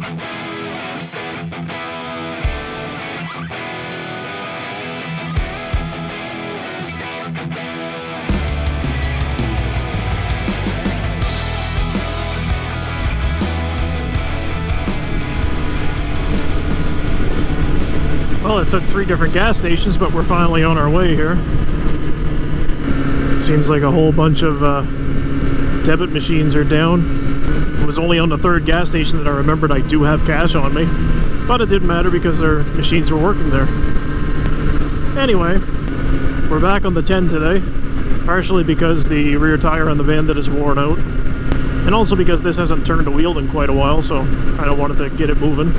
Well, it took 3 different gas stations, but we're finally on our way here. It seems like a whole bunch of debit machines are down. It was only on the 3rd gas station that I remembered I do have cash on me, but it didn't matter because their machines were working there. Anyway, we're back on the 10 today, partially because the rear tire on the Bandit is worn out, and also because this hasn't turned a wheel in quite a while, so kind of wanted to get it moving.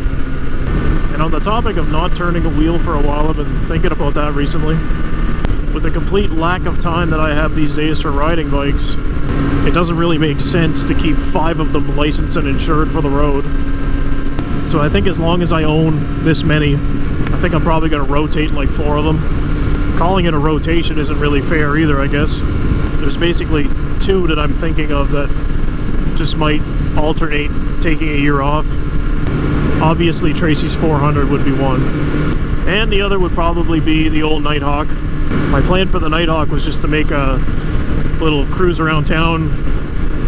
And on the topic of not turning a wheel for a while, I've been thinking about that recently. With the complete lack of time that I have these days for riding bikes, it doesn't really make sense to keep 5 of them licensed and insured for the road. So I think as long as I own this many, I think I'm probably going to rotate like 4 of them. Calling it a rotation isn't really fair either, I guess. There's basically 2 that I'm thinking of that just might alternate taking a year off. Obviously Tracy's 400 would be one, and the other would probably be the old Nighthawk. My plan for the Nighthawk was just to make a little cruise around town,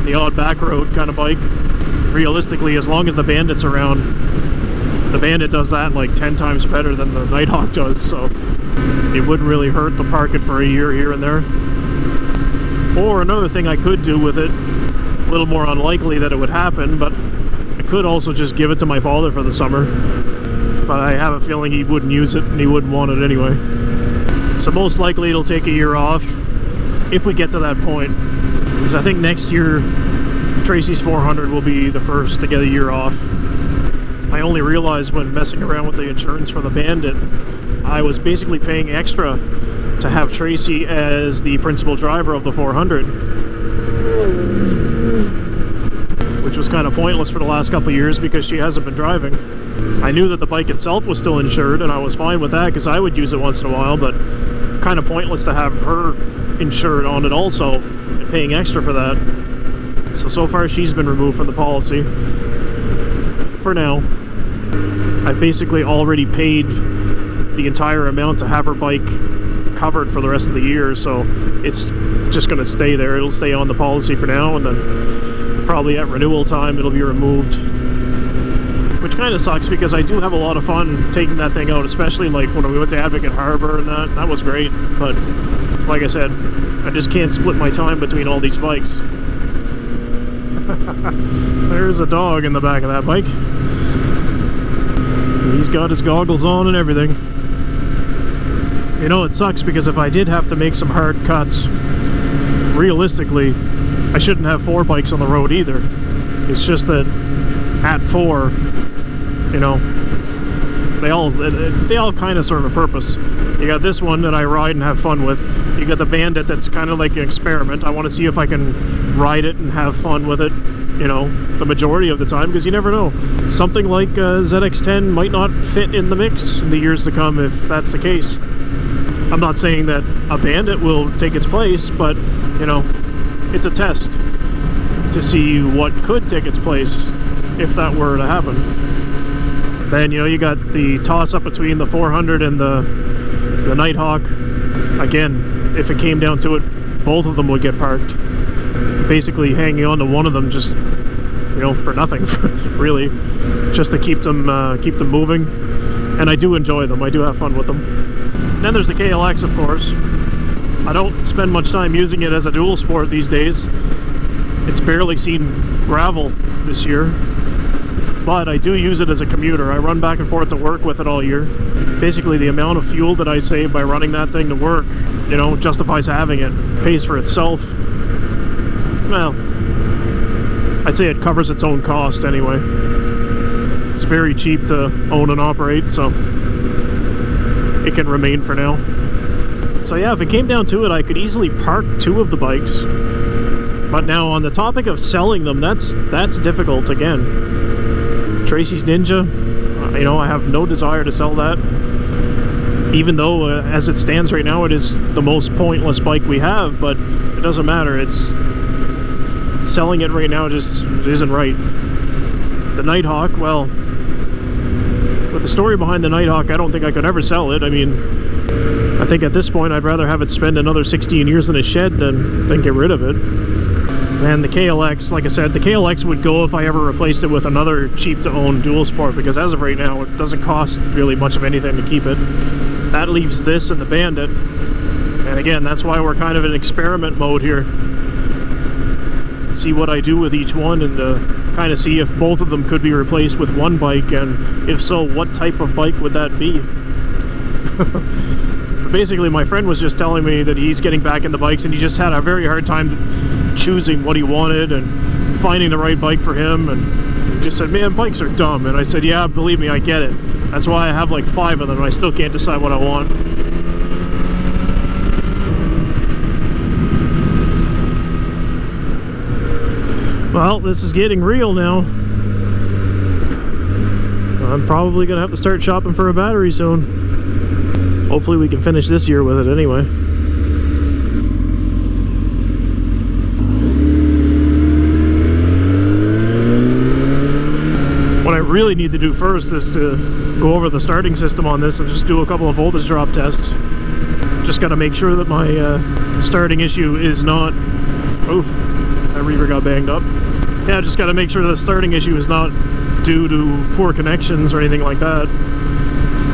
the odd back road kind of bike. Realistically, as long as the Bandit's around, the Bandit does that like 10 times better than the Nighthawk does, so it wouldn't really hurt to park it for a year here and there. Or another thing I could do with it, a little more unlikely that it would happen, but could also just give it to my father for the summer, but I have a feeling he wouldn't use it and he wouldn't want it anyway. So most likely it'll take a year off if we get to that point, because I think next year Tracy's 400 will be the first to get a year off. I only realized when messing around with the insurance for the Bandit, I was basically paying extra to have Tracy as the principal driver of the 400. Which was kind of pointless for the last couple of years because she hasn't been driving. I knew that the bike itself was still insured, and I was fine with that because I would use it once in a while, but kind of pointless to have her insured on it also and paying extra for that. So far she's been removed from the policy. For now. I've basically already paid the entire amount to have her bike covered for the rest of the year, so it's just going to stay there. It'll stay on the policy for now, and then probably at renewal time it'll be removed, which kind of sucks because I do have a lot of fun taking that thing out, especially like when we went to Advocate Harbor, and that was great. But like I said, I just can't split my time between all these bikes. There's a dog in the back of that bike. He's got his goggles on and everything. You know, it sucks because if I did have to make some hard cuts, realistically I shouldn't have 4 bikes on the road either. It's just that at 4, you know, they all kind of serve a purpose. You got this one that I ride and have fun with. You got the Bandit that's kind of like an experiment. I want to see if I can ride it and have fun with it, you know, the majority of the time, because you never know. Something like ZX-10 might not fit in the mix in the years to come if that's the case. I'm not saying that a Bandit will take its place, but, you know, it's a test to see what could take its place if that were to happen. Then, you know, you got the toss-up between the 400 and the Nighthawk. Again, if it came down to it, both of them would get parked. Basically hanging on to one of them just, you know, for nothing, really. Just to keep them moving. And I do enjoy them. I do have fun with them. Then there's the KLX, of course. I don't spend much time using it as a dual sport these days. It's barely seen gravel this year. But I do use it as a commuter. I run back and forth to work with it all year. Basically, the amount of fuel that I save by running that thing to work, you know, justifies having it. Pays for itself. Well, I'd say it covers its own cost anyway. It's very cheap to own and operate, so it can remain for now. So yeah, if it came down to it, I could easily park 2 of the bikes. But now on the topic of selling them, that's difficult again. Tracy's Ninja, you know, I have no desire to sell that. Even though, as it stands right now, it is the most pointless bike we have, but it doesn't matter. It's selling it right now just isn't right. The Nighthawk, well, But the story behind the Nighthawk, I don't think I could ever sell it. I mean, I think at this point I'd rather have it spend another 16 years in a shed than get rid of it. And the KLX, like I said, the KLX would go if I ever replaced it with another cheap-to-own dual sport, because as of right now, it doesn't cost really much of anything to keep it. That leaves this and the Bandit. And again, that's why we're kind of in experiment mode here. See what I do with each one, and kind of see if both of them could be replaced with one bike, and if so, what type of bike would that be? Basically, my friend was just telling me that he's getting back into bikes, and he just had a very hard time choosing what he wanted and finding the right bike for him, and he just said, man, bikes are dumb. And I said, yeah, believe me, I get it. That's why I have like 5 of them, and I still can't decide what I want. Well, this is getting real now. I'm probably gonna have to start shopping for a battery soon. Hopefully we can finish this year with it anyway. What I really need to do first is to go over the starting system on this and just do a couple of voltage drop tests. Just got to make sure that my starting issue is not... Oof, that reaver got banged up. Yeah, just got to make sure the starting issue is not due to poor connections or anything like that.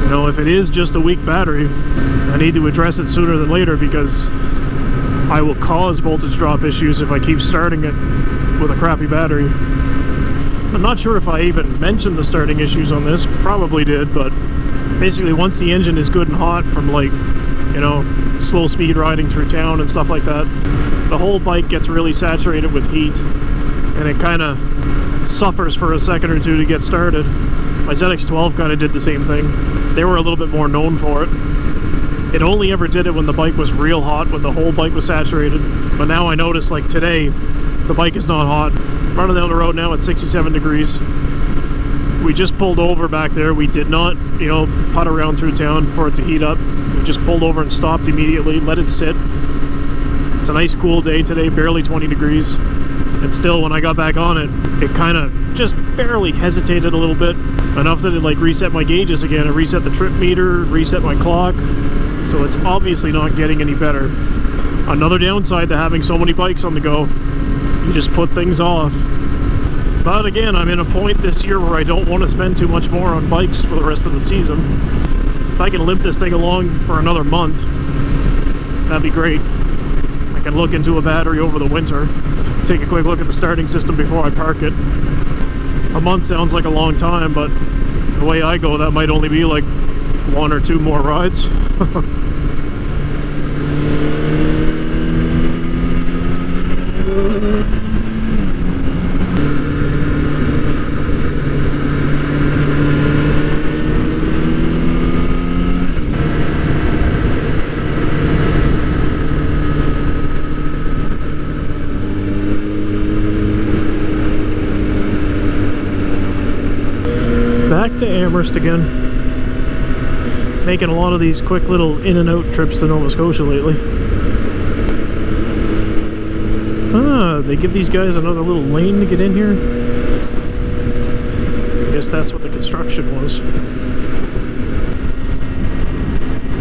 You know, if it is just a weak battery, I need to address it sooner than later, because I will cause voltage drop issues if I keep starting it with a crappy battery. I'm not sure if I even mentioned the starting issues on this, probably did, but basically once the engine is good and hot from, like, you know, slow speed riding through town and stuff like that, the whole bike gets really saturated with heat, and it kind of suffers for a second or two to get started. My ZX-12 kind of did the same thing. They were a little bit more known for it. It only ever did it when the bike was real hot, when the whole bike was saturated. But now I notice, like today, the bike is not hot. Running down the road now at 67 degrees. We just pulled over back there. We did not, you know, putt around through town for it to heat up. We just pulled over and stopped immediately, let it sit. It's a nice cool day today, barely 20 degrees. And still, when I got back on it, it kind of just barely hesitated a little bit. Enough that it like reset my gauges again. It reset the trip meter, reset my clock. So it's obviously not getting any better. Another downside to having so many bikes on the go, you just put things off. But again, I'm in a point this year where I don't want to spend too much more on bikes for the rest of the season. If I can limp this thing along for another month, that'd be great. I can look into a battery over the winter, take a quick look at the starting system before I park it. A month sounds like a long time, but the way I go, that might only be like 1 or 2 more rides. Back to Amherst again. Making a lot of these quick little in and out trips to Nova Scotia lately. Ah, they give these guys another little lane to get in here. I guess that's what the construction was.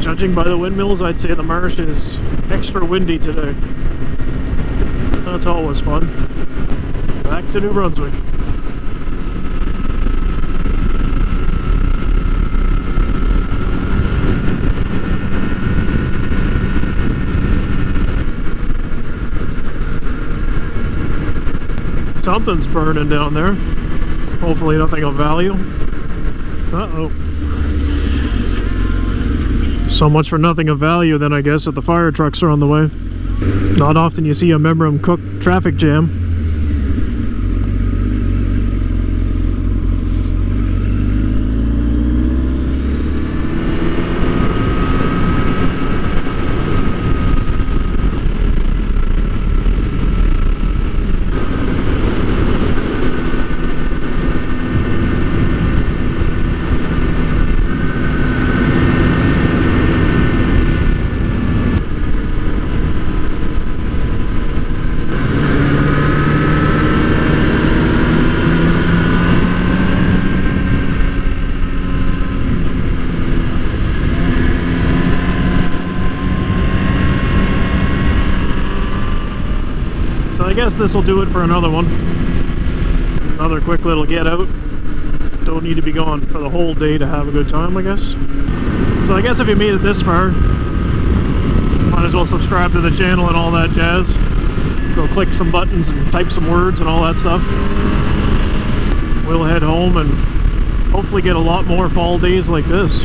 Judging by the windmills, I'd say the marsh is extra windy today. That's always fun. Back to New Brunswick. Something's burning down there. Hopefully nothing of value. Uh-oh. So much for nothing of value then, I guess, that the fire trucks are on the way. Not often you see a Memram Cook traffic jam. I guess this will do it for another one. Another quick little get out. Don't need to be gone for the whole day to have a good time, I guess. So I guess if you made it this far, might as well subscribe to the channel and all that jazz. Go click some buttons and type some words and all that stuff. We'll head home and hopefully get a lot more fall days like this.